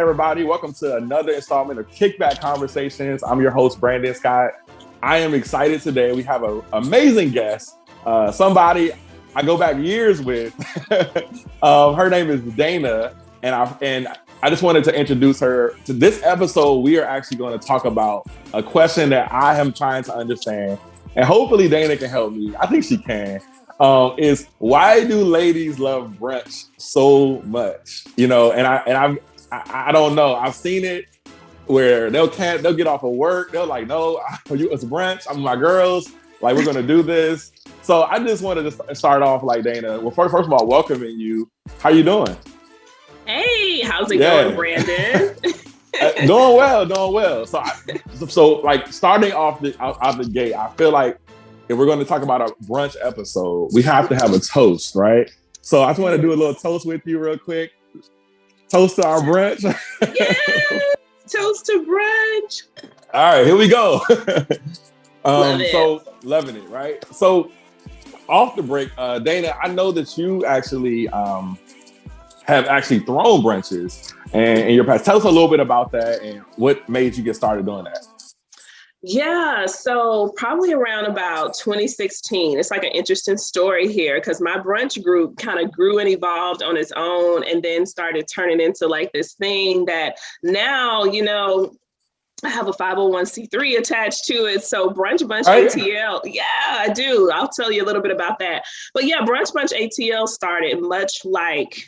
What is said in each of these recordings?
everybody? Welcome to another installment of Kickback Conversations. I'm your host, Brandon Scott. I am excited today. We have an amazing guest, somebody I go back years with. Her name is Dana, and I just wanted to introduce her to this episode. We are actually going to talk about a question that I am trying to understand, and hopefully Dana can help me. I think she can. Is why do ladies love brunch so much? I don't know. I've seen it where they'll get off of work. They're like, no, it's brunch. I'm with my girls. Like, we're gonna do this. So I just wanted to start off like Dana. Well, first of all, welcoming you. How you doing? Hey, how's it going, Brandon? Doing well. So like starting off out the gate, I feel like if we're going to talk about a brunch episode, we have to have a toast, right? So I just want to do a little toast with you real quick. Toast to our brunch. Yes, toast to brunch. All right, here we go. Love it. So loving it, right? So off the break, Dana, I know that you actually have actually thrown brunches and in your past. Tell us a little bit about that and what made you get started doing that. Yeah, so probably around about 2016. It's like an interesting story here because my brunch group kind of grew and evolved on its own and then started turning into like this thing that now, I have a 501c3 attached to it. So Brunch ATL. Yeah, I do. I'll tell you a little bit about that. But yeah, Brunch ATL started much like,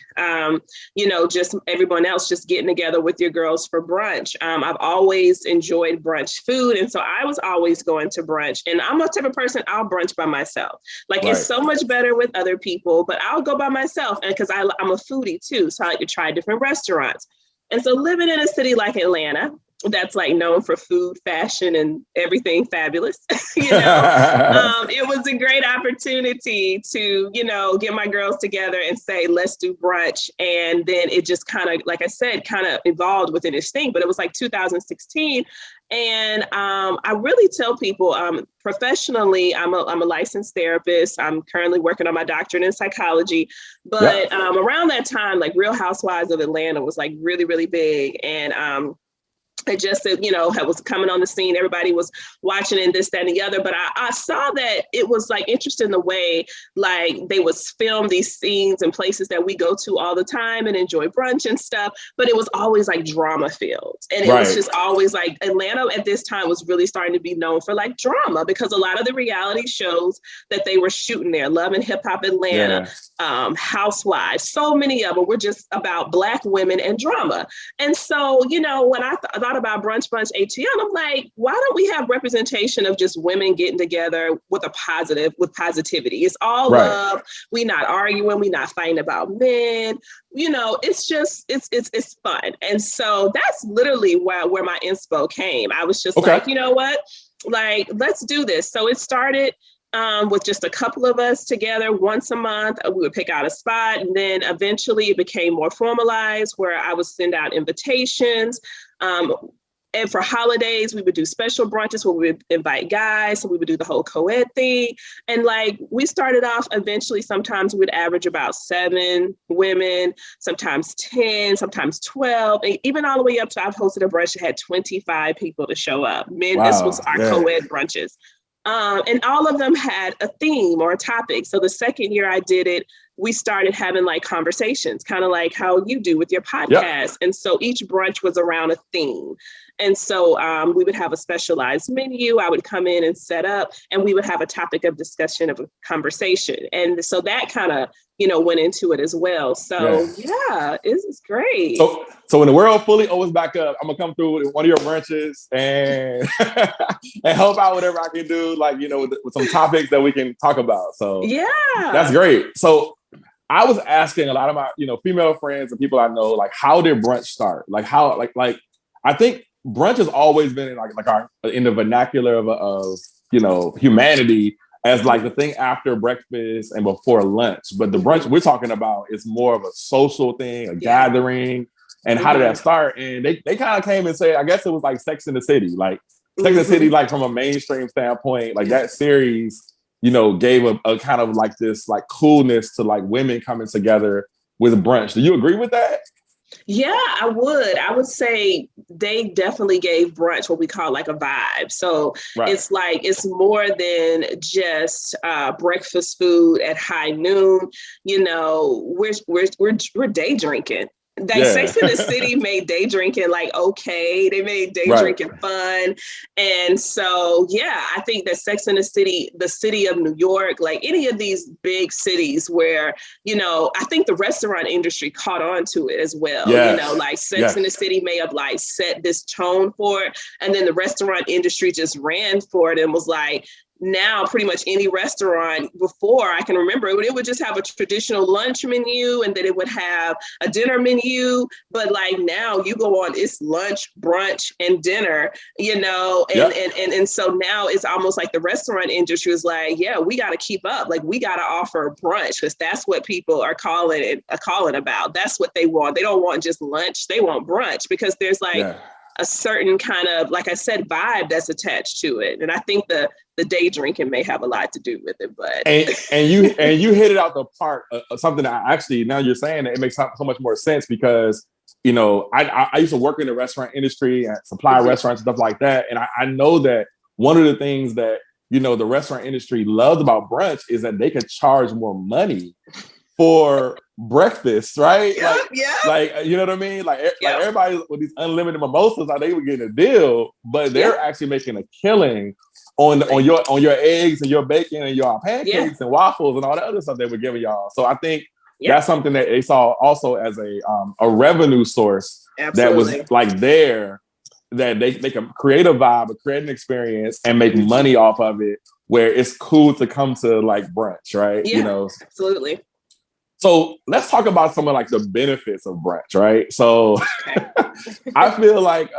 just everyone else just getting together with your girls for brunch. I've always enjoyed brunch food. And so I was always going to brunch. And I'm a type of person, I'll brunch by myself. Like, It's so much better with other people, but I'll go by myself. And because I'm a foodie too. So I like to try different restaurants. And so living in a city like Atlanta, that's like known for food, fashion, and everything fabulous. It was a great opportunity to, get my girls together and say, let's do brunch. And then it just kind of, like I said, kind of evolved within this thing. But it was like 2016. And I really tell people professionally, I'm a licensed therapist. I'm currently working on my doctorate in psychology. But around that time, like Real Housewives of Atlanta was like really, really big. And it just, was coming on the scene. Everybody was watching and this, that, and the other. But I saw that it was like interesting the way like they would film these scenes and places that we go to all the time and enjoy brunch and stuff. But it was always like drama filled. And it was just always like Atlanta at this time was really starting to be known for like drama because a lot of the reality shows that they were shooting there, Love and Hip Hop Atlanta, Housewives, so many of them were just about Black women and drama. And so, when I thought about Brunch ATL, I'm like, why don't we have representation of just women getting together with positivity? It's all love. We not arguing. We not fighting about men. It's just, it's fun. And so that's literally where my inspo came. I was just like, you know what? Like, let's do this. So it started with just a couple of us together once a month. We would pick out a spot. And then eventually it became more formalized where I would send out invitations. And for holidays, we would do special brunches where we would invite guys. So we would do the whole co-ed thing. And like we started off, eventually, sometimes we would average about 7 women, sometimes 10, sometimes 12, and even all the way up to I've hosted a brunch that had 25 people to show up. This was our co-ed brunches. And all of them had a theme or a topic. So the second year I did it, we started having like conversations, kind of like how you do with your podcast. And so each brunch was around a theme. And so we would have a specialized menu. I would come in and set up and we would have a topic of discussion of a conversation. And so that kind of, went into it as well. So it's great. So when the world fully opens back up, I'm gonna come through with one of your brunches and and help out whatever I can do, like, with some topics that we can talk about. So that's great. So I was asking a lot of my, female friends and people I know, like, how did brunch start? Like how, like I think brunch has always been in the vernacular of humanity as like the thing after breakfast and before lunch. But the brunch we're talking about is more of a social thing, a gathering. And how did that start? And they kind of came and said, I guess it was like Sex in the City, like Sex in the City, like from a mainstream standpoint, like that series, gave a kind of like this like coolness to like women coming together with brunch. Do you agree with that? Yeah, I would. I would say they definitely gave brunch what we call like a vibe. So Right. it's like it's more than just breakfast food at high noon. You know, we're day drinking. Like Yeah. Sex in the City made day drinking like okay. They made day Right. drinking fun, and so yeah, I think that Sex in the city of New York, like any of these big cities where I think the restaurant industry caught on to it as well. Yes. Like Sex in the Yes. City may have like set this tone for it. And then the restaurant industry just ran for it and was like, now pretty much any restaurant before I can remember it would just have a traditional lunch menu and then it would have a dinner menu, but like now you go on, it's lunch, brunch, and dinner, and Yep. and so now it's almost like the restaurant industry is like, yeah, we got to keep up, like we got to offer brunch because that's what people are calling about. That's what they want. They don't want just lunch, they want brunch because there's like Yeah. a certain kind of, like I said, vibe that's attached to it. And I think the day drinking may have a lot to do with it, but And you hit it out the park. Something that actually now you're saying that it makes so much more sense because I used to work in the restaurant industry and supply restaurants and stuff like that, and I know that one of the things that the restaurant industry loves about brunch is that they can charge more money for breakfast, right? yeah, yeah, like you know what I mean? Like yeah, everybody with these unlimited mimosas, like they were getting a deal, but yeah, they're actually making a killing on your eggs and your bacon and your yeah, pancakes and waffles and all the other stuff they were giving y'all. So I think yeah, that's something that they saw also as a revenue source that was absolutely. like there that they can create a vibe, create an experience, and make money off of it. Where it's cool to come to like brunch, right? Yeah, absolutely. So let's talk about some of like the benefits of brunch, right? So Okay. I feel like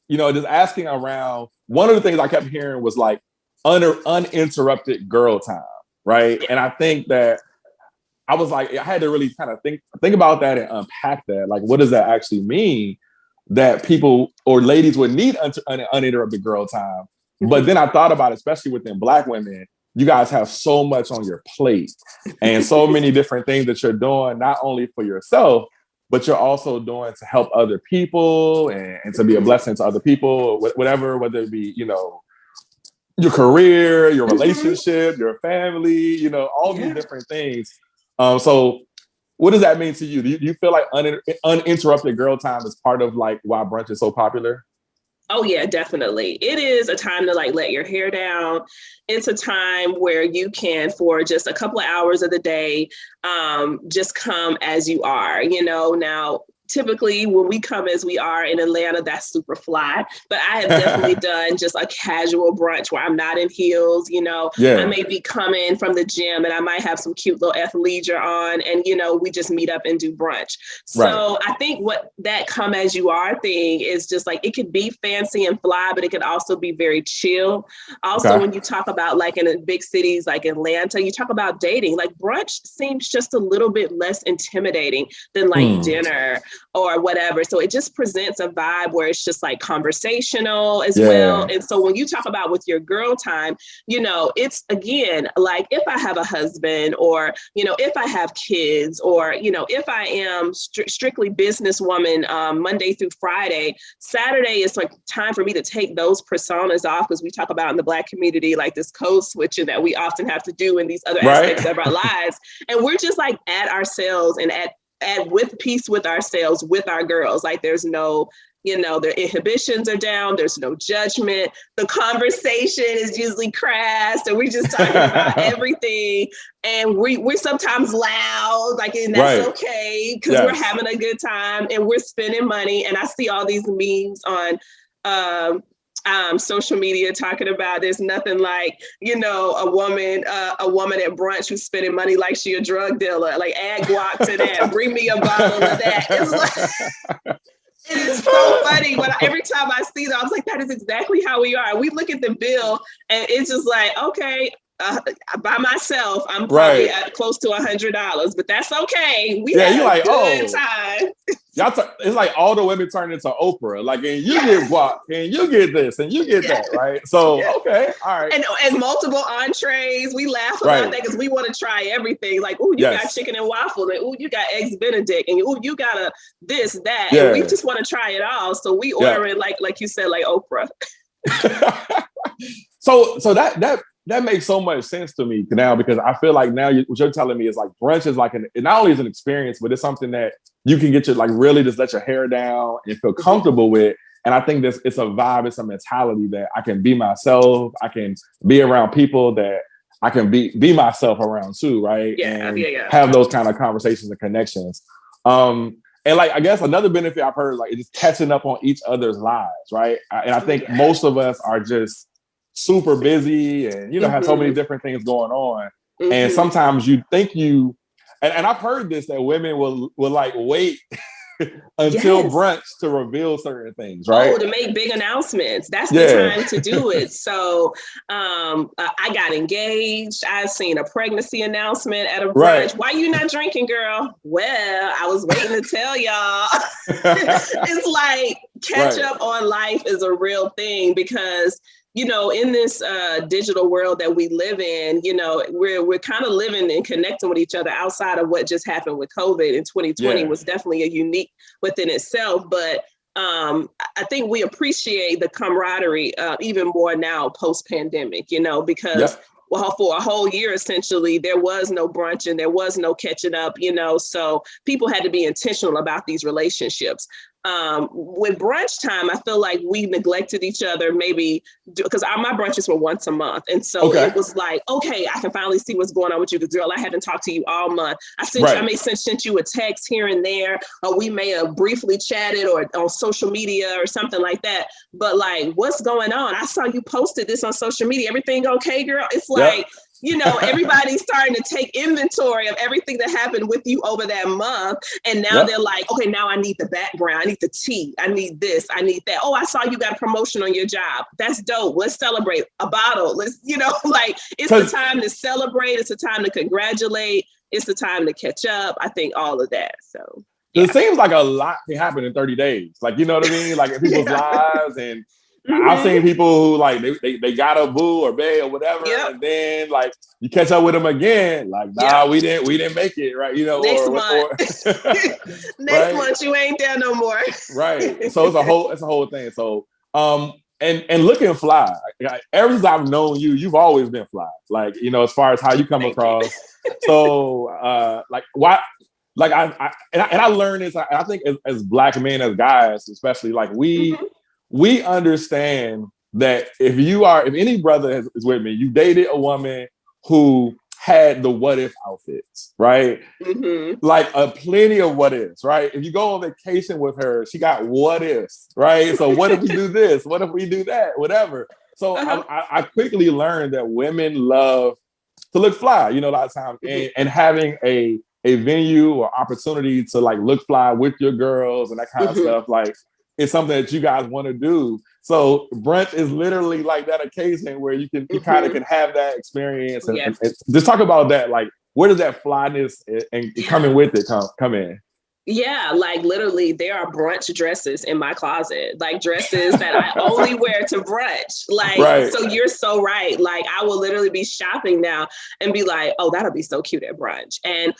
just asking around. One of the things I kept hearing was like uninterrupted girl time, right? And I think that I was like, I had to really kind of think about that and unpack that. Like, what does that actually mean? That people or ladies would need uninterrupted girl time. But then I thought about, especially within Black women, you guys have so much on your plate and so many different things that you're doing, not only for yourself, but you're also doing to help other people and to be a blessing to other people, whatever, whether it be, your career, your relationship, your family, all these different things. So what does that mean to you? Do you feel like uninterrupted girl time is part of like why brunch is so popular? Oh yeah, definitely. It is a time to like let your hair down. It's a time where you can, for just a couple of hours of the day, just come as you are. Now typically when we come as we are in Atlanta, that's super fly. But I have definitely done just a casual brunch where I'm not in heels. I Yeah. may be coming from the gym and I might have some cute little athleisure on, and we just meet up and do brunch. Right. So I think what that come as you are thing is just like it could be fancy and fly, but it could also be very chill. Also, Okay. when you talk about like in the big cities like Atlanta, you talk about dating, like brunch seems just a little bit less intimidating than like Hmm. dinner or whatever. So it just presents a vibe where it's just like conversational as well. Yeah. And so when you talk about with your girl time, it's again, like if I have a husband or, if I have kids or, if I am strictly businesswoman Monday through Friday, Saturday is like time for me to take those personas off because we talk about in the Black community, like this code switching that we often have to do in these other Right. aspects of our lives. And we're just like at ourselves and at with peace with ourselves, with our girls. Like there's no, their inhibitions are down. There's no judgment. The conversation is usually crass and we're just talking about everything. And we're sometimes loud, like, and that's Right. okay because we're Yes. having a good time and we're spending money. And I see all these memes on, social media talking about there's nothing like a woman at brunch who's spending money like she a drug dealer, like add guac to that, bring me a bottle of that. It's like it is so funny when every time I see that I was like, that is exactly how we are. We look at the bill and it's just like, okay, by myself I'm probably Right. at close to $100, but that's okay, we Yeah. had You're a like, good oh, time. it's like all the women turn into Oprah. Like, and you get guac, and you get this, and you get that, right? So, okay, all right. And multiple entrees. We laugh about that because we want to try everything. Like, oh, you got chicken and waffle, and oh, you got eggs Benedict, and oh, you got a this, that. And we just want to try it all. So we order it like you said, like Oprah. So that makes so much sense to me now, because I feel like now what you're telling me is like brunch is like it not only is an experience, but it's something that you can get your like really just let your hair down and feel comfortable with. And I think it's a vibe, it's a mentality that I can be myself, I can be around people that I can be myself around too, right? And have those kind of conversations and connections. And like, I guess another benefit I've heard, like, is just catching up on each other's lives, right? And I think most of us are just super busy and, have so many different things going on. And sometimes you think and I've heard this, that women will like wait until brunch to reveal certain things, right? Oh, to make big announcements. That's the time to do it. So I got engaged. I've seen a pregnancy announcement at a brunch. Right. Why you not drinking, girl? Well, I was waiting to tell y'all. It's like catch up on life is a real thing, because in this digital world that we live in, we're kind of living and connecting with each other outside of what just happened with COVID. And 2020 was definitely a unique within itself. But I think we appreciate the camaraderie even more now post-pandemic, because for a whole year, essentially, there was no brunch and there was no catching up, so people had to be intentional about these relationships. With brunch time, I feel like we neglected each other, maybe because my brunches were once a month. And so it was like, okay, I can finally see what's going on with you. Because girl, I haven't talked to you all month. I may sent you a text here and there, or we may have briefly chatted or on social media or something like that. But like, what's going on? I saw you posted this on social media. Everything okay, girl? It's like, everybody's starting to take inventory of everything that happened with you over that month. And now they're like, okay, now I need the background. I need the tea. I need this. I need that. Oh, I saw you got a promotion on your job. That's dope. Let's celebrate a bottle. Let's, it's the time to celebrate. It's the time to congratulate. It's the time to catch up. I think all of that. So it seems like a lot can happen in 30 days. Like, you know what I mean? Like in people's lives. And I've seen people who like they got a boo or bae or whatever, and then like you catch up with them again, like we didn't make it, right? Next month, next month you ain't there no more, right? So it's a whole thing. So and looking fly. Ever since I've known you, you've always been fly. Like as far as how you come across. So like why? Like I learned this. I think as Black men, as guys, especially, like we understand that if any brother is with me, you dated a woman who had the what if outfits, right? Like plenty of what ifs, right? If you go on vacation with her, she got what ifs, right? So what if we do this? What if we do that? Whatever. So I quickly learned that women love to look fly, a lot of times, and having a venue or opportunity to like look fly with your girls and that kind of stuff, like, it's something that you guys want to do. So brunch is literally like that occasion where you kind of can have that experience and just talk about that. Like, where does that flyness and coming with it come in? Yeah, like literally there are brunch dresses in my closet, like dresses that I only wear to brunch. Like, so you're so right. Like I will literally be shopping now and be like, oh, that'll be so cute at brunch. And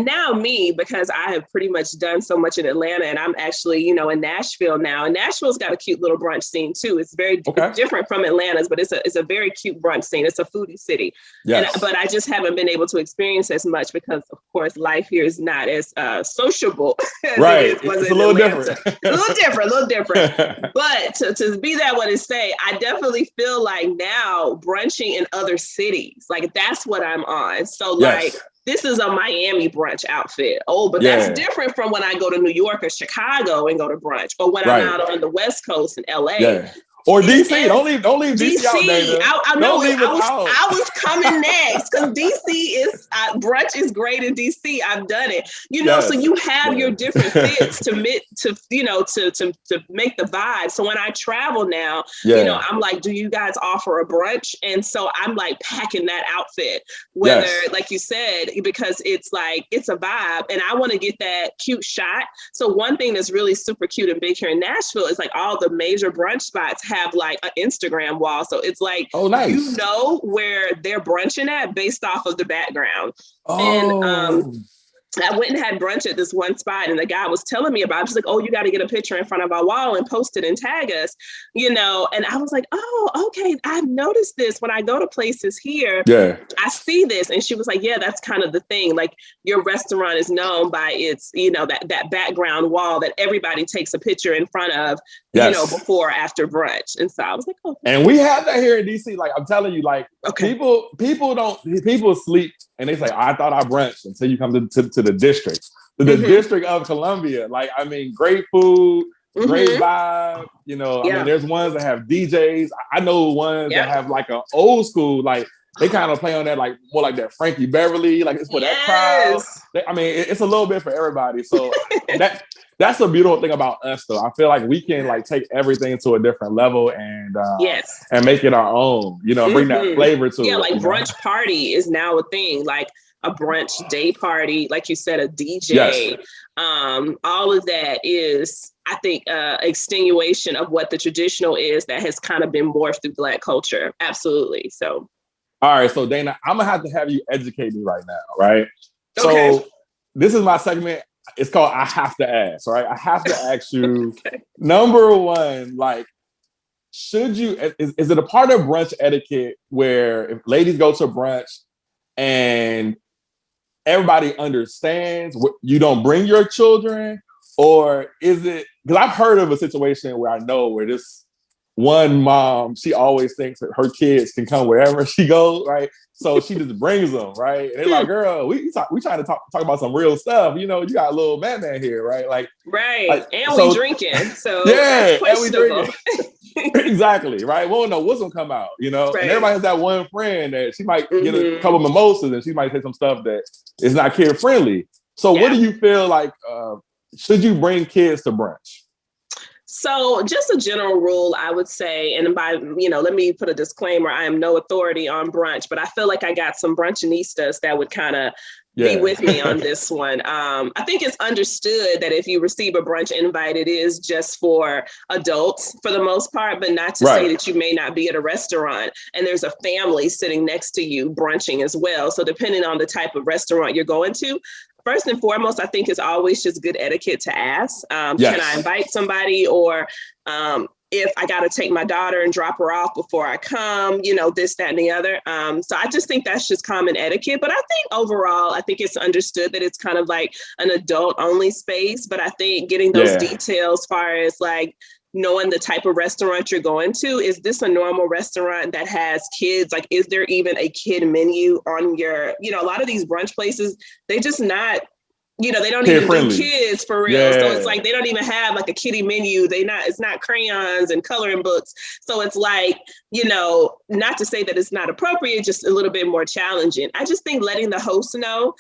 now me, because I have pretty much done so much in Atlanta and I'm actually, in Nashville now, and Nashville's got a cute little brunch scene too. It's very different from Atlanta's, but it's a very cute brunch scene. It's a foodie city. Yes. But I just haven't been able to experience as much because of course life here is not as sociable. Right. It's a little different. a little different. But to be that what it say, I definitely feel like now brunching in other cities, like that's what I'm on. So like this is a Miami brunch outfit. Oh, but that's different from when I go to New York or Chicago and go to brunch, or when I'm out on the West Coast in LA. Or DC. Don't leave DC out, DC. Dana. I know. Don't leave us out. I was coming next because DC is brunch is great in DC. I've done it. You know, so you have your different fits to make the vibe. So when I travel now, you know, I'm like, do you guys offer a brunch? And so I'm like packing that outfit, whether like you said, because it's like it's a vibe, and I want to get that cute shot. So one thing that's really super cute and big here in Nashville is like all the major brunch spots have like an Instagram wall. So it's like, you know where they're brunching at based off of the background. And I went and had brunch at this one spot, and the guy was telling me about it. He's like, oh, you got to get a picture in front of our wall and post it and tag us, you know? And I was like, oh, okay. I've noticed this when I go to places here. I see this. And she was like, yeah, that's kind of the thing. Like your restaurant is known by its, you know, that background wall that everybody takes a picture in front of, you know, before or after brunch. And so I was like, oh. And we have that here in DC. Like I'm telling you, like people sleep and they say, I thought I brunched until you come to the district. The District of Columbia. Like, I mean, great food, great vibe. You know, I mean, there's ones that have DJs. I know ones that have like an old school, like they kind of play on that, like more like that Frankie Beverly, like it's for that crowd. I mean, it's a little bit for everybody. So that's the beautiful thing about us, though. I feel like we can like take everything to a different level and make it our own. You know, bring that flavor to it. Yeah, like brunch party is now a thing. Like a brunch day party, like you said, a DJ. All of that is, I think, extenuation of what the traditional is that has kind of been morphed through Black culture. Absolutely. So. All right, so Dana, I'm gonna have you educate me right now, right? So this is my segment. It's called I Have to Ask, right? I have to ask you, number one, like, should you, is it a part of brunch etiquette where if ladies go to brunch and everybody understands you don't bring your children? Or is it, because I've heard of a situation where I know where this one mom, she always thinks that her kids can come wherever she goes, right? So she just brings them, right? And they're like, girl, we trying to talk about some real stuff. You know, you got a little man here, right? Like, and we drinking. So and we drinking. Exactly, right? We don't know what's gonna come out, you know? And everybody has that one friend that she might get a couple mimosas and she might say some stuff that is not kid friendly. So what do you feel like, should you bring kids to brunch? So just a general rule, I would say, and by, let me put a disclaimer, I am no authority on brunch, but I feel like I got some brunchinistas that would kind of be with me on this one. I think it's understood that if you receive a brunch invite, it is just for adults for the most part, but not to say that you may not be at a restaurant and there's a family sitting next to you brunching as well. So depending on the type of restaurant you're going to, first and foremost, I think it's always just good etiquette to ask, can I invite somebody? Or if I got to take my daughter and drop her off before I come, this, that, and the other. So I just think that's just common etiquette. But I think overall, I think it's understood that it's kind of like an adult only space. But I think getting those details as far as like, knowing the type of restaurant you're going to, is this a normal restaurant that has kids? Like, is there even a kid menu on your, a lot of these brunch places, they just not, they don't even do kids for real. So it's like, they don't even have like a kiddie menu. It's not crayons and coloring books. So it's like, not to say that it's not appropriate, just a little bit more challenging. I just think letting the host know,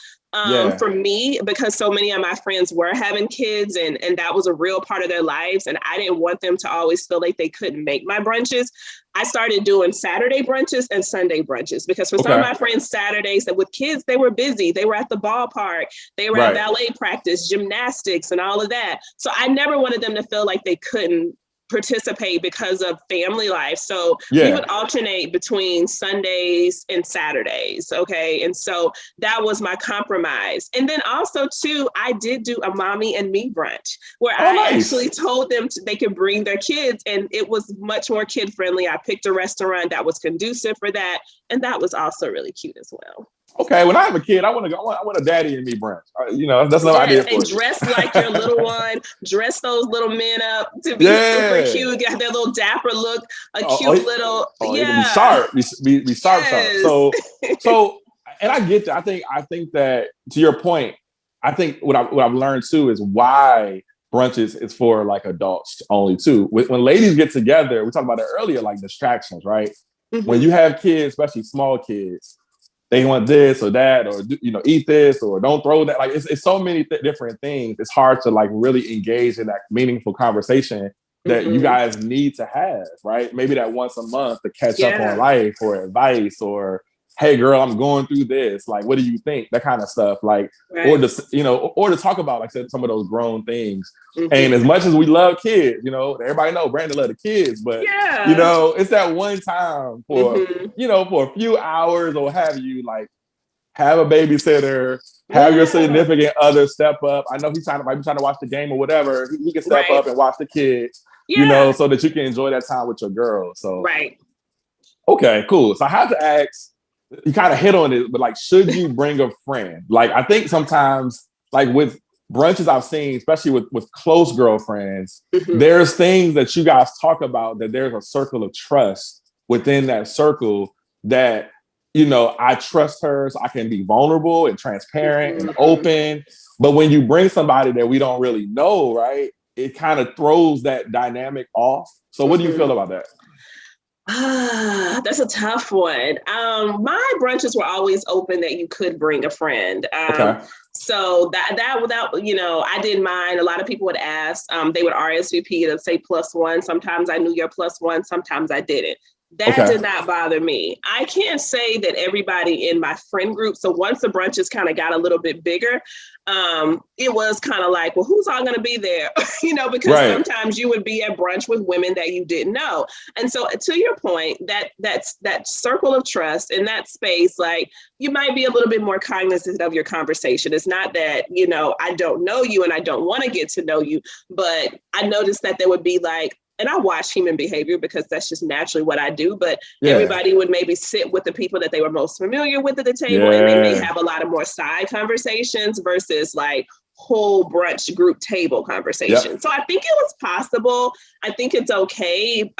for me, because so many of my friends were having kids and that was a real part of their lives. And I didn't want them to always feel like they couldn't make my brunches. I started doing Saturday brunches and Sunday brunches because for some of my friends, Saturdays that with kids, they were busy. They were at the ballpark. They were at ballet practice, gymnastics, and all of that. So I never wanted them to feel like they couldn't participate because of family life. So we would alternate between Sundays and Saturdays. Okay. And so that was my compromise. And then also too, I did do a mommy and me brunch where I actually told them they could bring their kids and it was much more kid friendly. I picked a restaurant that was conducive for that. And that was also really cute as well. Okay, when I have a kid, I want a daddy and me brunch. That's no idea for and dress like your little one. Dress those little men up to be super cute. Get their little dapper look. Cute little. Be sharp. Be sharp. So, and I get that. I think that to your point, I think what I've learned too is why brunch is for like adults only too. When ladies get together, we talked about it earlier, like distractions, right? When you have kids, especially small kids, they want this or that, or eat this or don't throw that. Like it's so many different things. It's hard to like really engage in that meaningful conversation that you guys need to have, right? Maybe that once a month to catch up on life or advice or, hey girl, I'm going through this. Like, what do you think? That kind of stuff. Like, or to talk about, like I said, some of those grown things. And as much as we love kids, everybody know Brandon love the kids, but it's that one time for for a few hours or have you, like, have a babysitter, have your significant other step up. I know might be trying to watch the game or whatever. He can step up and watch the kids, so that you can enjoy that time with your girl. So okay, cool. So I have to ask, you kind of hit on it, but like, should you bring a friend? Like, I think sometimes, like with brunches I've seen, especially with close girlfriends, there's things that you guys talk about, that there's a circle of trust within that circle that, I trust her so I can be vulnerable and transparent and open. But when you bring somebody that we don't really know, right, it kind of throws that dynamic off. So what do you feel about that? That's a tough one. My brunches were always open that you could bring a friend. So that without, I didn't mind. A lot of people would ask, they would RSVP to say +1. Sometimes I knew your +1, sometimes I didn't. That did not bother me. I can't say that everybody in my friend group. So once the brunches kind of got a little bit bigger, it was kind of like, well, who's all going to be there? Because sometimes you would be at brunch with women that you didn't know. And so to your point, that circle of trust in that space, like, you might be a little bit more cognizant of your conversation. It's not that, I don't know you and I don't want to get to know you, but I noticed that there would be like, and I watch human behavior because that's just naturally what I do. But everybody would maybe sit with the people that they were most familiar with at the table, and they may have a lot of more side conversations versus like whole brunch group table conversations. So I think it was possible. I think it's okay.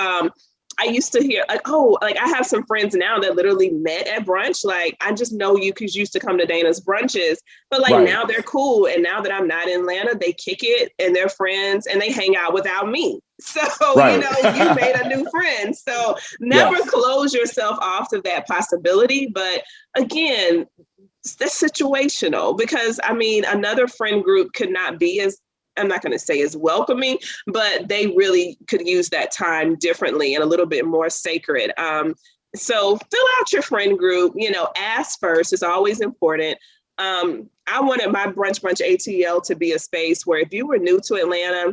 I used to hear like, I have some friends now that literally met at brunch. Like, I just know you because you used to come to Dana's brunches, but like now they're cool. And now that I'm not in Atlanta, they kick it and they're friends and they hang out without me. So, you made a new friend. So never close yourself off to that possibility. But again, that's situational because another friend group could not be as, I'm not going to say as welcoming, but they really could use that time differently and a little bit more sacred. So fill out your friend group, ask first is always important. I wanted my Brunch ATL to be a space where if you were new to Atlanta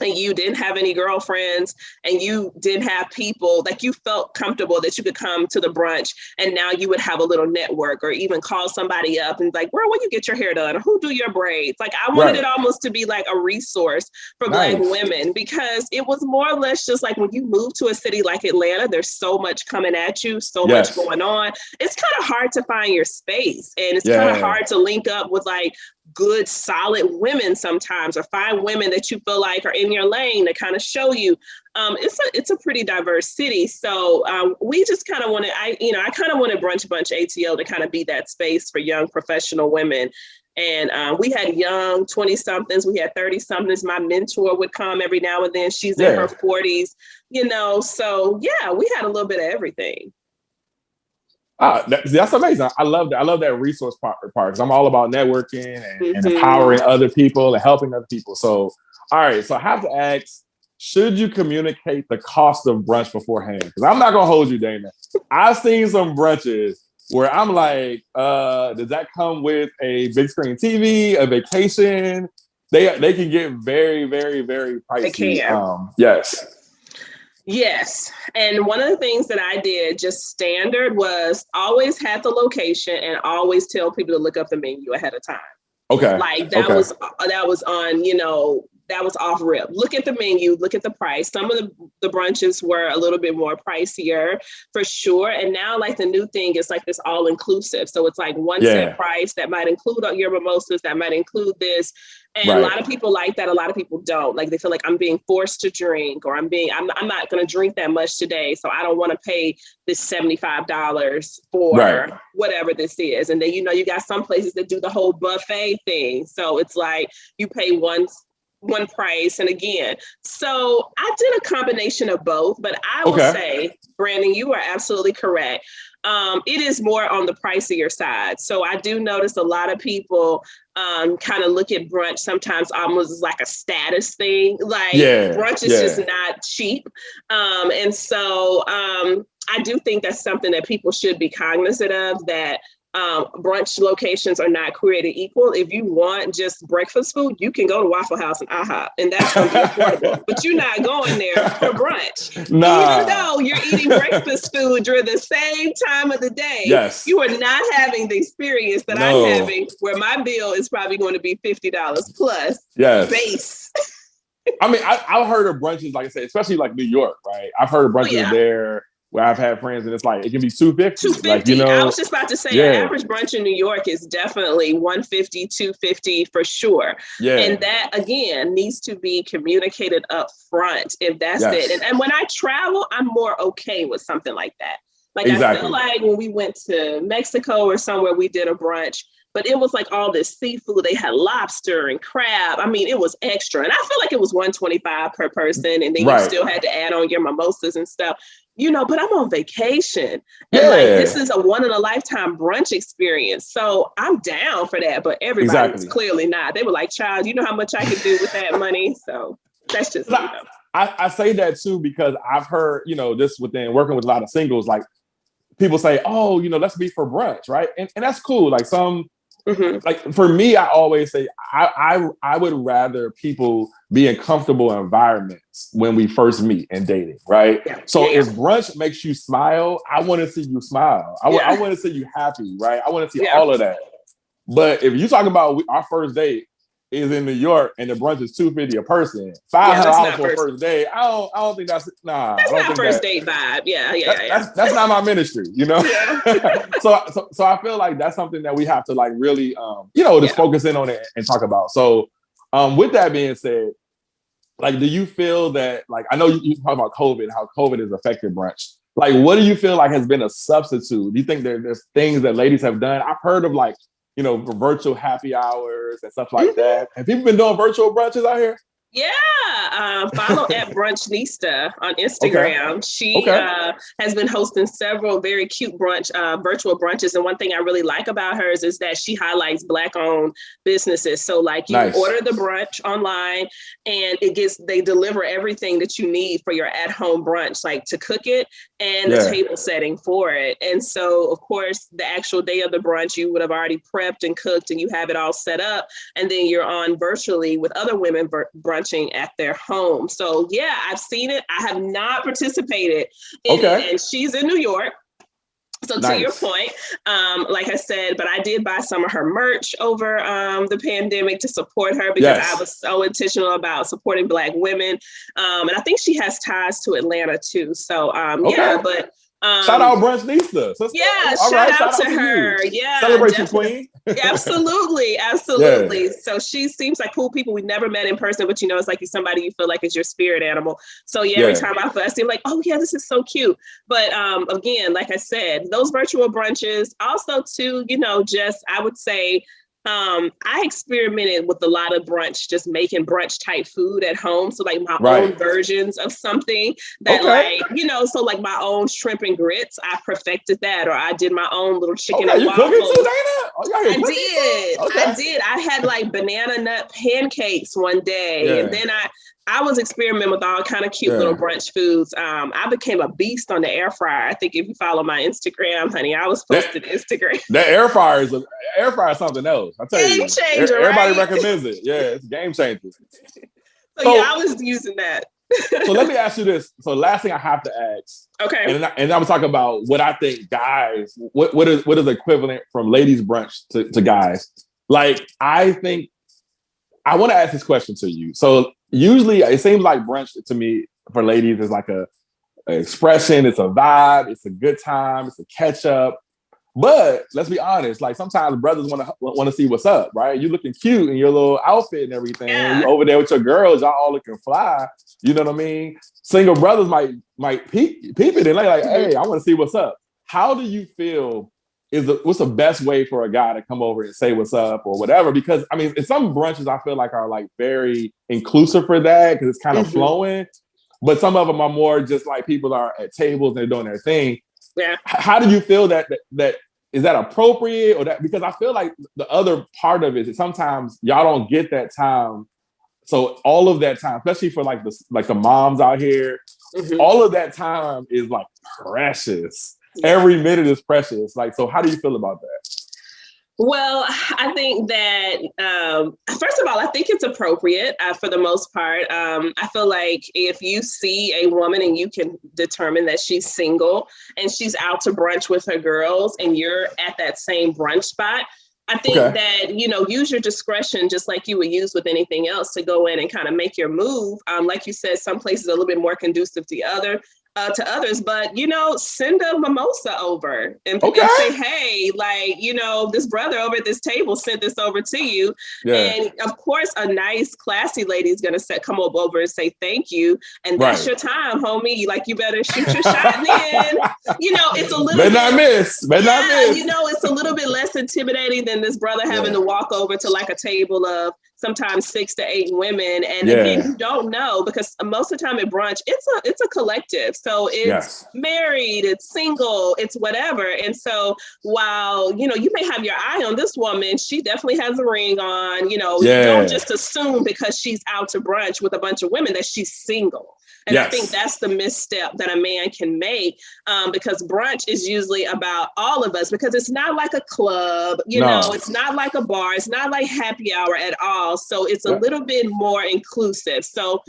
and you didn't have any girlfriends and you didn't have people, like you felt comfortable that you could come to the brunch and now you would have a little network or even call somebody up and like, where will you get your hair done? Or who do your braids? Like I wanted it almost to be like a resource for Black women because it was more or less just like when you move to a city like Atlanta, there's so much coming at you, so much going on. It's kind of hard to find your space and it's kind of hard to link up with like good, solid women sometimes, or find women that you feel like are in your lane to kind of show you. It's a pretty diverse city. So we just kind of wanted, I kind of wanted Brunch ATL to kind of be that space for young professional women. And we had young 20-somethings, we had 30-somethings. My mentor would come every now and then. She's in her 40s, so we had a little bit of everything. That's amazing. I love that. I love that resource part because I'm all about networking and empowering other people and helping other people. So, all right. So I have to ask, should you communicate the cost of brunch beforehand? Because I'm not going to hold you, Dana. I've seen some brunches where I'm like, does that come with a big screen TV, a vacation? They can get very, very, very pricey. They can. Yes. Yes. And one of the things that I did just standard was always have the location and always tell people to look up the menu ahead of time. Okay. Like that was on, that was off rip. Look at the menu, look at the price. Some of the brunches were a little bit more pricier for sure. And now like the new thing is like this all inclusive. So it's like one set price that might include your mimosas, that might include this. And a lot of people like that. A lot of people don't. Like they feel like I'm being forced to drink or I'm not going to drink that much today. So I don't want to pay this $75 for whatever this is. And then, you got some places that do the whole buffet thing. So it's like you pay once, one price. And again, so I did a combination of both, but I will Okay. say, Brandon, you are absolutely correct. It is more on the pricier side. So I do notice a lot of people kind of look at brunch sometimes almost as like a status thing. Like Yeah. brunch is just Yeah. not cheap. And so I do think that's something that people should be cognizant of, that brunch locations are not created equal. If you want just breakfast food, you can go to Waffle House and IHOP, and that's going to be affordable. But you're not going there for brunch, even Nah. though you're eating breakfast food during the same time of the day. Yes. You are not having the experience that I'm No. having, where my bill is probably going to be $50 plus Yes. base. I mean, I've heard of brunches, like I said, especially like New York, right? I've heard of brunches there where I've had friends, and it's like it can be $250. Like, you know, I was just about to say, an average brunch in New York is definitely $150, $250 for sure. Yeah. And that again needs to be communicated up front if that's it. And when I travel, I'm more okay with something like that. Like I feel like when we went to Mexico or somewhere, we did a brunch, but it was like all this seafood. They had lobster and crab. I mean, it was extra. And I feel like it was $125 per person. And then you still had to add on your mimosas and stuff, you know, but I'm on vacation. And like, this is a one in a lifetime brunch experience. So I'm down for that. But everybody was clearly not. They were like, child, you know how much I could do with that money? So that's just, you know. I say that too, because I've heard, you know, this within working with a lot of singles, like people say, oh, you know, let's meet for brunch, right? And that's cool. Like like for me, I always say I would rather people be in comfortable environments when we first meet and dating, right? Yeah. So if brunch makes you smile, I want to see you smile. I want to see you happy, right? I want to see all of that. But if you talk about our first date is in New York and the brunch is $250 a person, $500 for a first date, I don't think that's That's not first date vibe. That's not my ministry, you know. So I feel like that's something that we have to like really you know, just focus in on it and talk about. So with that being said, like, do you feel that, like, I know you talk about COVID, how COVID has affected brunch. Like, what do you feel like has been a substitute? Do you think there's things that ladies have done? I've heard of, like, you know, virtual happy hours and stuff like that. Have people been doing virtual brunches out here? Yeah, follow at Brunchnista on Instagram. She has been hosting several very cute virtual brunches. And one thing I really like about hers is that she highlights Black-owned businesses. So like you order the brunch online and they deliver everything that you need for your at-home brunch, like to cook it and the table setting for it. And so, of course, the actual day of the brunch, you would have already prepped and cooked and you have it all set up. And then you're on virtually with other women brunching at their home. So yeah, I've seen it. I have not participated in it, and she's in New York. So to your point, like I said, but I did buy some of her merch over the pandemic to support her because I was so intentional about supporting Black women. And I think she has ties to Atlanta too. So but shout out Brunchnista. Shout out to her. Yeah, celebration queen. Absolutely. So she seems like cool people. We never met in person, but you know, it's like somebody you feel like is your spirit animal. So every time I seem like, oh yeah, this is so cute. But again, like I said, those virtual brunches also too, you know, just I would say I experimented with a lot of brunch, just making brunch type food at home. So like my own versions of something that like, you know, so like my own shrimp and grits, I perfected that. Or I did my own little chicken and waffles. I did. I had like banana nut pancakes one day. And then I was experimenting with all kind of cute little brunch foods. I became a beast on the air fryer. I think if you follow my Instagram, honey, I was posting Instagram. The air fryer is something else. I tell you, game changer. Everybody recommends it. Yeah, it's a game changer. So I was using that. So let me ask you this. So last thing I have to ask. Okay. And I'm talking about what I think guys. What is equivalent from ladies brunch to guys? Like I think I want to ask this question to you. So usually it seems like brunch to me for ladies is like an expression, it's a vibe, it's a good time, it's a catch up. But let's be honest, like sometimes brothers want to see what's up, right? You looking cute in your little outfit and everything. You over there with your girls, y'all all looking fly. You know what I mean? Single brothers might peep it and like, hey, I want to see what's up. How do you feel what's the best way for a guy to come over and say what's up or whatever? Because I mean, in some brunches I feel like are like very inclusive for that because it's kind of flowing, but some of them are more just like people are at tables and they're doing their thing. Yeah. How do you feel that is that appropriate or that? Because I feel like the other part of it is sometimes y'all don't get that time. So all of that time, especially for like the moms out here, all of that time is like precious. Yeah. Every minute is precious. Like, so how do you feel about that? Well, I think that, first of all, I think it's appropriate for the most part. I feel like if you see a woman and you can determine that she's single and she's out to brunch with her girls and you're at that same brunch spot, I think that, you know, use your discretion just like you would use with anything else to go in and kind of make your move. Like you said, some places are a little bit more conducive to others, but, you know, send a mimosa over and say, hey, like, you know, this brother over at this table sent this over to you. Yeah. And of course, a nice, classy lady is going to come over and say, thank you. And that's your time, homie. Like, you better shoot your shot then. You know, it's a little bit. Not miss. You know, it's a little bit less intimidating than this brother having to walk over to like a table of sometimes 6 to 8 women. And again, you don't know because most of the time at brunch, it's a collective. So it's married, it's single, it's whatever. And so while, you know, you may have your eye on this woman, she definitely has a ring on, you know, don't just assume because she's out to brunch with a bunch of women that she's single. And I think that's the misstep that a man can make because brunch is usually about all of us because it's not like a club, you know, it's not like a bar, it's not like happy hour at all. So it's a little bit more inclusive. So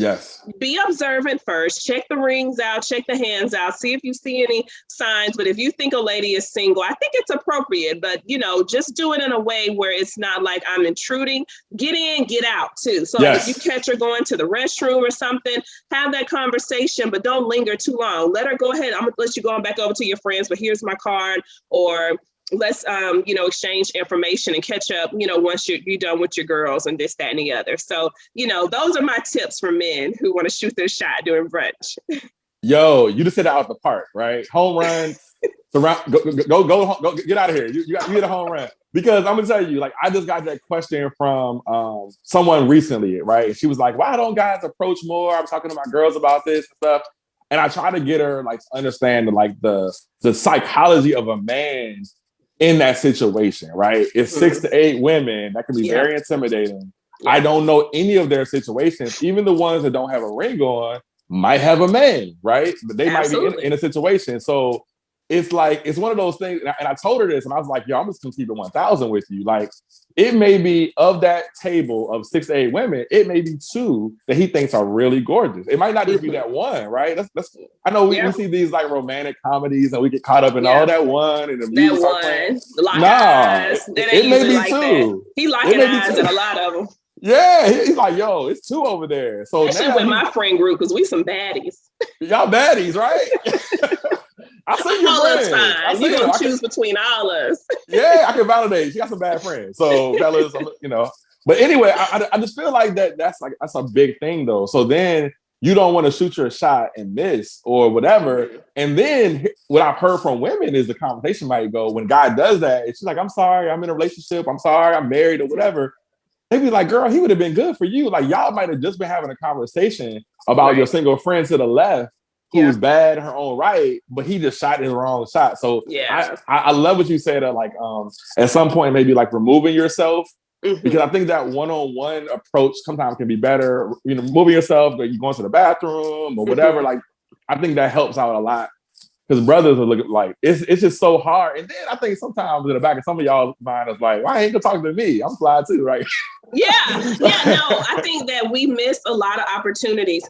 be observant first, check the rings out, check the hands out, see if you see any signs. But if you think a lady is single, I think it's appropriate, but you know, just do it in a way where it's not like I'm intruding. Get in, get out too. So if you catch her going to the restroom or something, have that conversation, but don't linger too long. Let her go ahead. I'm gonna let you go on back over to your friends, but here's my card, or let's you know, exchange information and catch up, you know, once you're done with your girls and this, that, and the other. So, you know, those are my tips for men who want to shoot their shot during brunch. Yo, you just hit it out the park, right? Home run. Go, get out of here. You hit a home run. Because I'm gonna tell you, like, I just got that question from someone recently, right? She was like, why don't guys approach more? I'm talking to my girls about this and stuff. And I try to get her like to understand like the psychology of a man in that situation, right? It's 6 to 8 women. That can be very intimidating. I don't know any of their situations. Even the ones that don't have a ring on might have a man, right? But they might be in a situation. So it's like, it's one of those things. And I told her this, and I was like, yo, I'm just gonna keep it 1,000 with you. Like, it may be of that table of 6 to 8 women, it may be 2 that he thinks are really gorgeous. It might not even be that one, right? That's I know we see these like romantic comedies and we get caught up in all that one and the music. It may be like 2. That. He locking eyes at a lot of them. Yeah, he's like, yo, it's 2 over there. So especially with my friend group, because we some baddies. Y'all baddies, right? I see your friends. Fine. You're gonna choose between all us. Yeah, I can validate. She got some bad friends. So fellas, you know. But anyway, I just feel like that's a big thing though. So then you don't want to shoot your shot and miss or whatever. And then what I've heard from women is the conversation might go, when God does that, it's like, I'm sorry, I'm in a relationship, I'm sorry, I'm married or whatever. They be like, girl, he would have been good for you. Like, y'all might have just been having a conversation about your single friend to the left who's bad in her own right, but he just shot his wrong shot. So I love what you said, like at some point maybe like removing yourself, because I think that one-on-one approach sometimes can be better. You know, moving yourself, but you going to the bathroom or whatever. Like, I think that helps out a lot. Because brothers are looking like it's just so hard. And then I think sometimes in the back of some of y'all's mind is like, why ain't you talking to me? I'm fly too, right? No, I think that we miss a lot of opportunities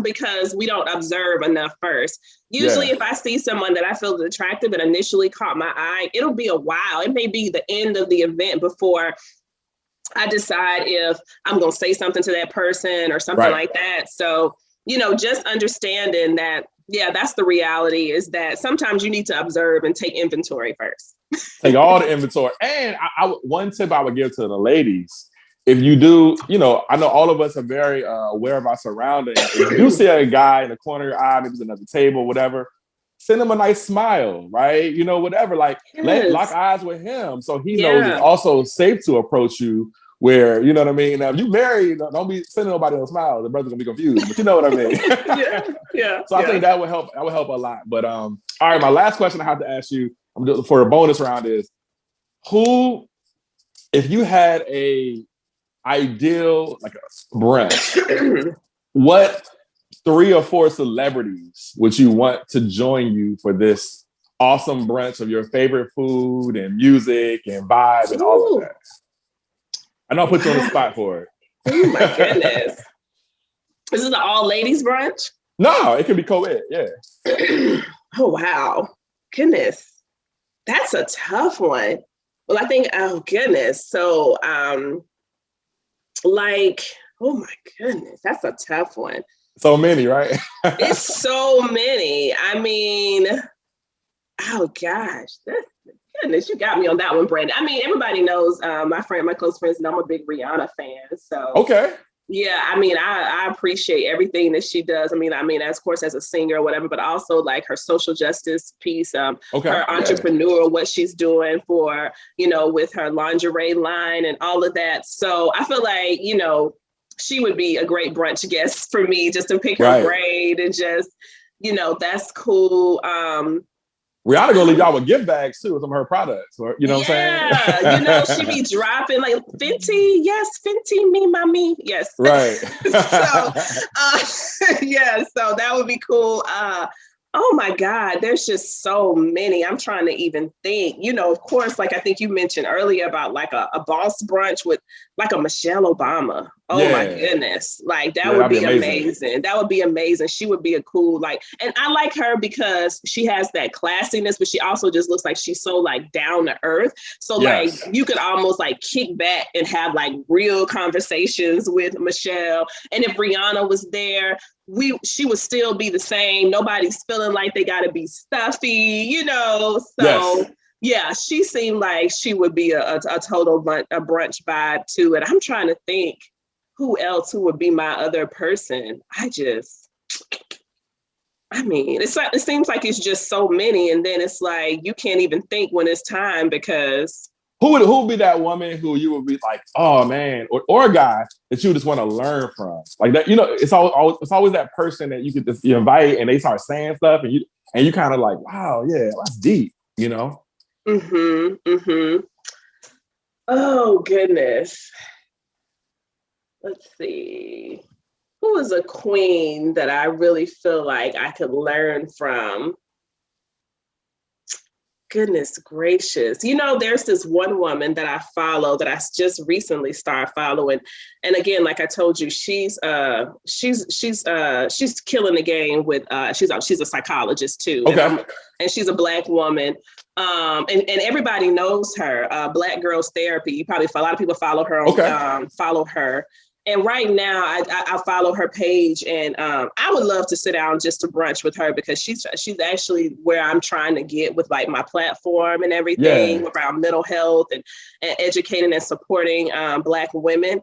because we don't observe enough first. Usually if I see someone that I feel is attractive and initially caught my eye, it'll be a while. It may be the end of the event before I decide if I'm going to say something to that person or something like that. So, you know, just understanding that, that's the reality, is that sometimes you need to observe and take inventory first. Take all the inventory. And one tip I would give to the ladies, if you do, you know, I know all of us are very aware of our surroundings. If you see a guy in the corner of your eye, maybe it's another table, whatever, send him a nice smile, right? You know, whatever. Like, lock eyes with him so he knows it's also safe to approach you. Where, you know what I mean? Now, if you married, don't be sending nobody a smile. The brother's gonna be confused, but you know what I mean. So I think that would help. That would help a lot. But all right, my last question I have to ask you for a bonus round is, who, if you had a ideal like a brunch, what 3 or 4 celebrities would you want to join you for this awesome brunch of your favorite food and music and vibe and all of that? I know I put you on the spot for it. Oh my goodness. This is an all ladies brunch? No, it could be co-ed, yeah. Oh wow. Goodness. That's a tough one. Well, I think, oh goodness. So like, oh my goodness, that's a tough one. So many, right? It's so many. I mean, oh gosh, goodness, you got me on that one, Brandon. I mean, everybody knows my close friends, and I'm a big Rihanna fan. So okay. Yeah, I mean, I appreciate everything that she does. I mean, as of course, as a singer or whatever, but also like her social justice piece, her entrepreneur, what she's doing for, you know, with her lingerie line and all of that. So I feel like, you know, she would be a great brunch guest for me, just to pick her braid and just, you know, that's cool. Rihanna gonna leave y'all with gift bags too with some of her products, or you know what I'm saying? Yeah, you know, she be dropping like Fenty, yes, Fenty, me, mommy, yes. Right. So, so that would be cool. Oh my God, there's just so many. I'm trying to even think, you know, of course, like I think you mentioned earlier about like a boss brunch with like a Michelle Obama. Oh my goodness. Like that would be amazing. That would be amazing. She would be a cool, like, and I like her because she has that classiness, but she also just looks like she's so like down to earth. So like you could almost like kick back and have like real conversations with Michelle. And if Rihanna was there, she would still be the same. Nobody's feeling like they gotta be stuffy, you know. So yeah, she seemed like she would be a total brunch vibe too. And I'm trying to think who would be my other person. I mean, it seems like it's just so many, and then it's like you can't even think when it's time because. Who would be that woman who you would be like, oh man, or a guy that you just want to learn from, like that? You know, it's always that person that you could just invite and they start saying stuff and you kind of like, wow, yeah, that's deep, you know. Oh goodness. Let's see. Who is a queen that I really feel like I could learn from? Goodness gracious. You know, there's this one woman that I follow that I just recently started following. And again, like I told you, she's killing the game with she's a psychologist too. Okay. And she's a Black woman. And everybody knows her, Black Girls Therapy. A lot of people follow her on follow her. And right now, I follow her page, and I would love to sit down just to brunch with her because she's actually where I'm trying to get with like my platform and everything around mental health and educating and supporting Black women.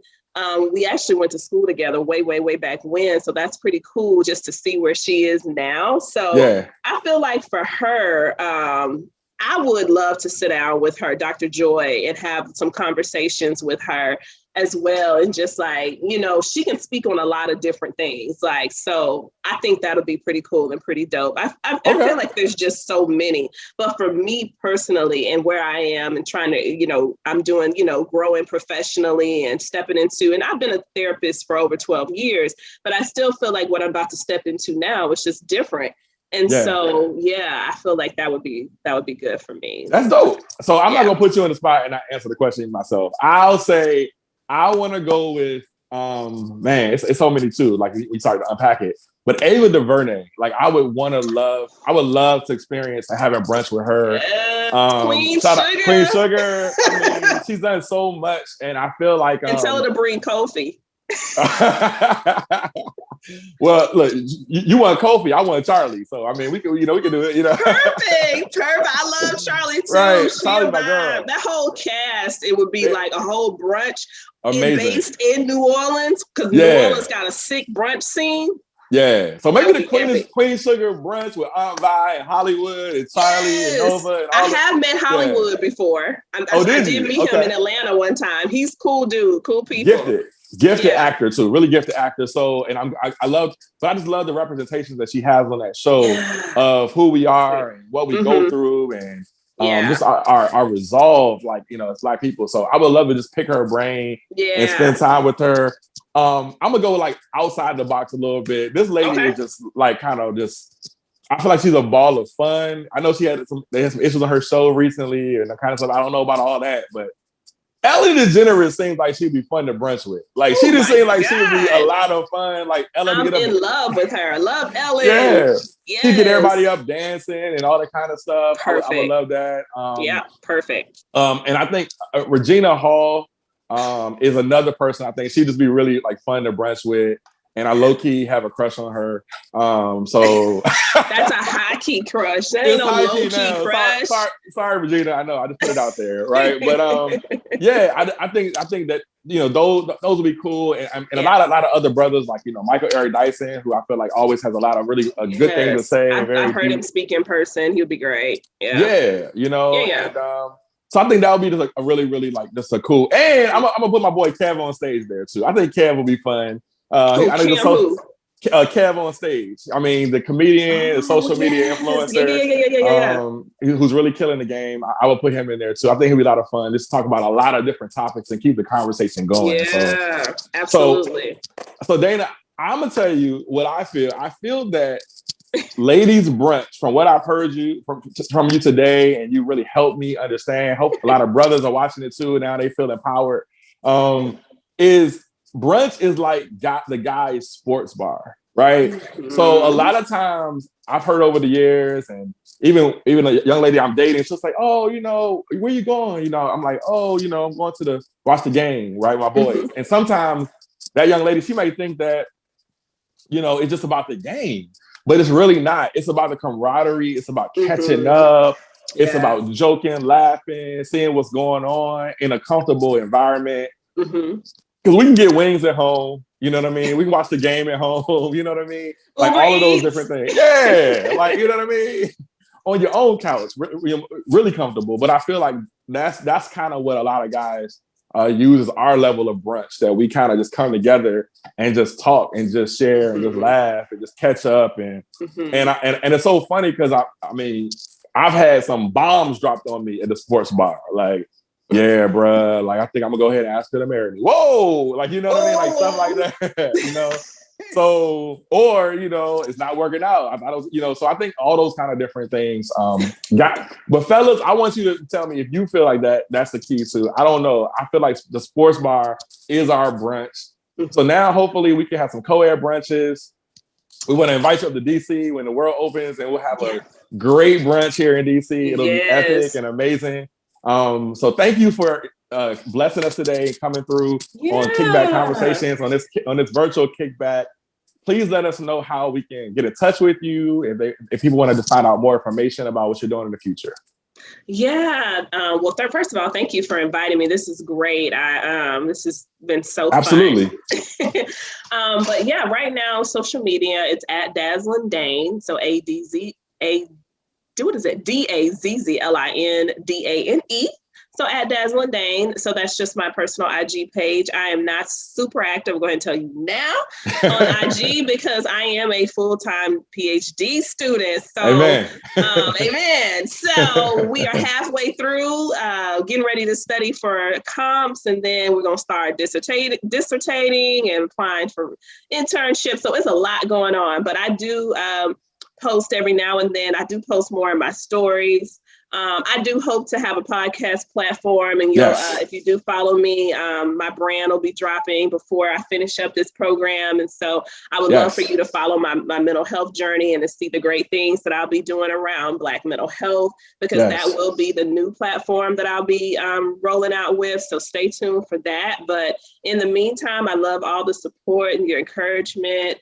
We actually went to school together way back when, so that's pretty cool just to see where she is now. So I feel like for her, I would love to sit down with her, Dr. Joy, and have some conversations with her as well. And just like, you know, she can speak on a lot of different things. Like, so I think that'll be pretty cool and pretty dope. I feel like there's just so many, but for me personally and where I am and trying to, you know, I'm doing, you know, growing professionally and stepping into, and I've been a therapist for over 12 years, but I still feel like what I'm about to step into now is just different. And so, I feel like that would be good for me. That's dope. So I'm not gonna put you on the spot and I answer the question myself. I'll say I want to go with man, it's so many too. Like we started to unpack it, but Ava DuVernay. Like I would love to experience having brunch with her. Queen Sugar. I mean, she's done so much, and I feel like and tell her to bring Kofi. Well, look, you want Kofi, I want Charlie. So I mean, we can do it. You know, perfect. I love Charlie too. Right, Charlie's my girl. That whole cast, it would be like a whole brunch amazing based in New Orleans because New Orleans got a sick brunch scene. Yeah. So That maybe would the be epic. Queen Sugar brunch with Aunt Vi and Hollywood and Charlie and Yes, Nova and I all that. have met Yeah. Hollywood before. Oh, I did did you? meet him in Okay. Atlanta one time. He's cool dude, cool people. Gifted Yeah, actor too, really gifted actor. So, and I love, so I just love the representations that she has on that show yeah, of who we are and what we go mm-hmm. through, and Yeah, just our resolve, like as Black people. So I would love to just pick her brain and yeah. spend time with her. I'm gonna go like outside the box a little bit. This lady Okay. is just like kind of just. I feel like she's a ball of fun. I know they had some issues on her show recently and that kind of stuff. I don't know about all that, but Ellen DeGeneres seems like she'd be fun to brunch with. Like she Oh just my seemed like she would be a God. lot of fun. Like Ellen to I'm get up, in love with her. I love Ellen. yeah, she get everybody Yes. up dancing and all that kind of stuff. I would Perfect. love that. Yeah, perfect. And I think Regina Hall is another person. I think she'd just be really like fun to brunch with. And I low key have a crush on her. So That's a high key crush. That ain't it's no high low key key now. crush. Sorry, Regina. I know. I just put it out there, right? But yeah, I think that those would be cool, and a Yeah. lot of other brothers like Michael Eric Dyson, who I feel like always has a lot of really good things to Yes. say and I've very heard him cute. speak in person. He'll be great. Yeah. Yeah, Yeah. Yeah. and so I think that would be just like a really really like just a cool. And I'm gonna put my boy Kev on stage there too. I think Kev will be fun. Who? I think the Kim who? Kev on stage. I mean, the comedian, the Oh social media yes. Yeah, influencer, yeah, yeah, yeah, yeah, yeah. who's really killing the game. I would put him in there too. I think he'll be a lot of fun. Just talk about a lot of different topics and keep the conversation going. Yeah, So, absolutely. so Dana, I'm gonna tell you what I feel. I feel that ladies brunch, from what I've heard from you today, and you really helped me understand. Hope a lot of brothers are watching it too. Now they feel empowered. Is brunch is like the guy's sports bar, right? So a Mm-hmm. lot of times I've heard over the years, and even a young lady I'm dating, she's like, "Oh, where you going?" I'm like, "Oh, I'm going to watch the game, right, my boys." Mm-hmm. And sometimes that young lady, she might think that it's just about the game, but it's really not. It's about the camaraderie. It's about catching Mm-hmm. up. It's Yeah. about joking, laughing, seeing what's going on in a comfortable environment. Mm-hmm. Because we can get wings at home. You know what I mean? We can watch the game at home. You know what I mean? Like Uber all of those different Eats. things. Yeah. Like, you know what I mean? On your own couch, really comfortable. But I feel like that's kind of what a lot of guys use as our level of brunch, that we kind of just come together and just talk and just share and just laugh and just catch up. And and it's so funny because I mean, I've had some bombs dropped on me at the sports bar. Like, yeah, bruh, like I think I'm gonna go ahead and ask her to marry me. Whoa, like what I mean? Like stuff like that, So, or it's not working out. I don't, so I think all those kind of different things. But fellas, I want you to tell me if you feel like that's the key to. I don't know. I feel like the sports bar is our brunch. So now, hopefully, we can have some co-ed brunches. We want to invite you up to DC when the world opens, and we'll have a great brunch here in DC. It'll be epic and amazing. So thank you for blessing us today, coming through on Kickback Yeah. Conversations on this virtual kickback. Please let us know how we can get in touch with you if people want to just find out more information about what you're doing in the future. Yeah. Well, first of all, thank you for inviting me. This is great. This has been so Absolutely. fun. But yeah, right now, social media, it's at Dazzlin Dane. So what is it? DAZZLINDANE. So at Dazzlin Dane. So that's just my personal IG page. I am not super active. I'm going to tell you now on IG because I am a full-time PhD student. So, amen. Amen. So we are halfway through, getting ready to study for comps, and then we're going to start dissertating and applying for internships. So it's a lot going on, but I do post every now and then. I do post more in my stories. I do hope to have a podcast platform, and if you do follow me, my brand will be dropping before I finish up this program. And so I would love for you to follow my mental health journey and to see the great things that I'll be doing around Black mental health, because that will be the new platform that I'll be rolling out with. So stay tuned for that. But in the meantime, I love all the support and your encouragement.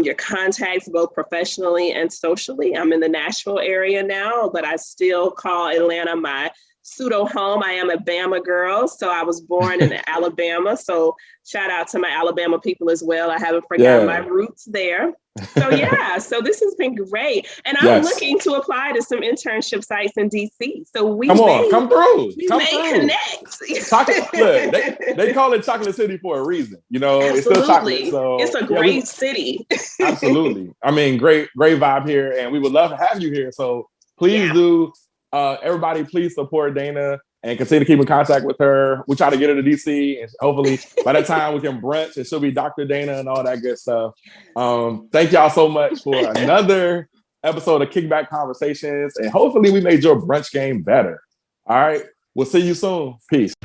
Your contacts, both professionally and socially. I'm in the Nashville area now, but I still call Atlanta my pseudo home. I am a Bama girl, so I was born in Alabama. So shout out to my Alabama people as well. I haven't forgotten my roots there. So yeah, so this has been great, and I'm Yes. looking to apply to some internship sites in DC. So Come on, come through, come through. connect. Chocolate, look, they call it Chocolate City for a reason. You know, it's still chocolate. Absolutely, it's So a yeah, we great city. absolutely. I mean, great vibe here, and we would love to have you here. So please Yeah. do, everybody, please support Dana and continue to keep in contact with her. We try to get her to DC, and hopefully by that time we can brunch, and she'll be Dr. Dana and all that good stuff. Thank y'all so much for another episode of Kickback Conversations, and hopefully we made your brunch game better. All right, we'll see you soon. Peace.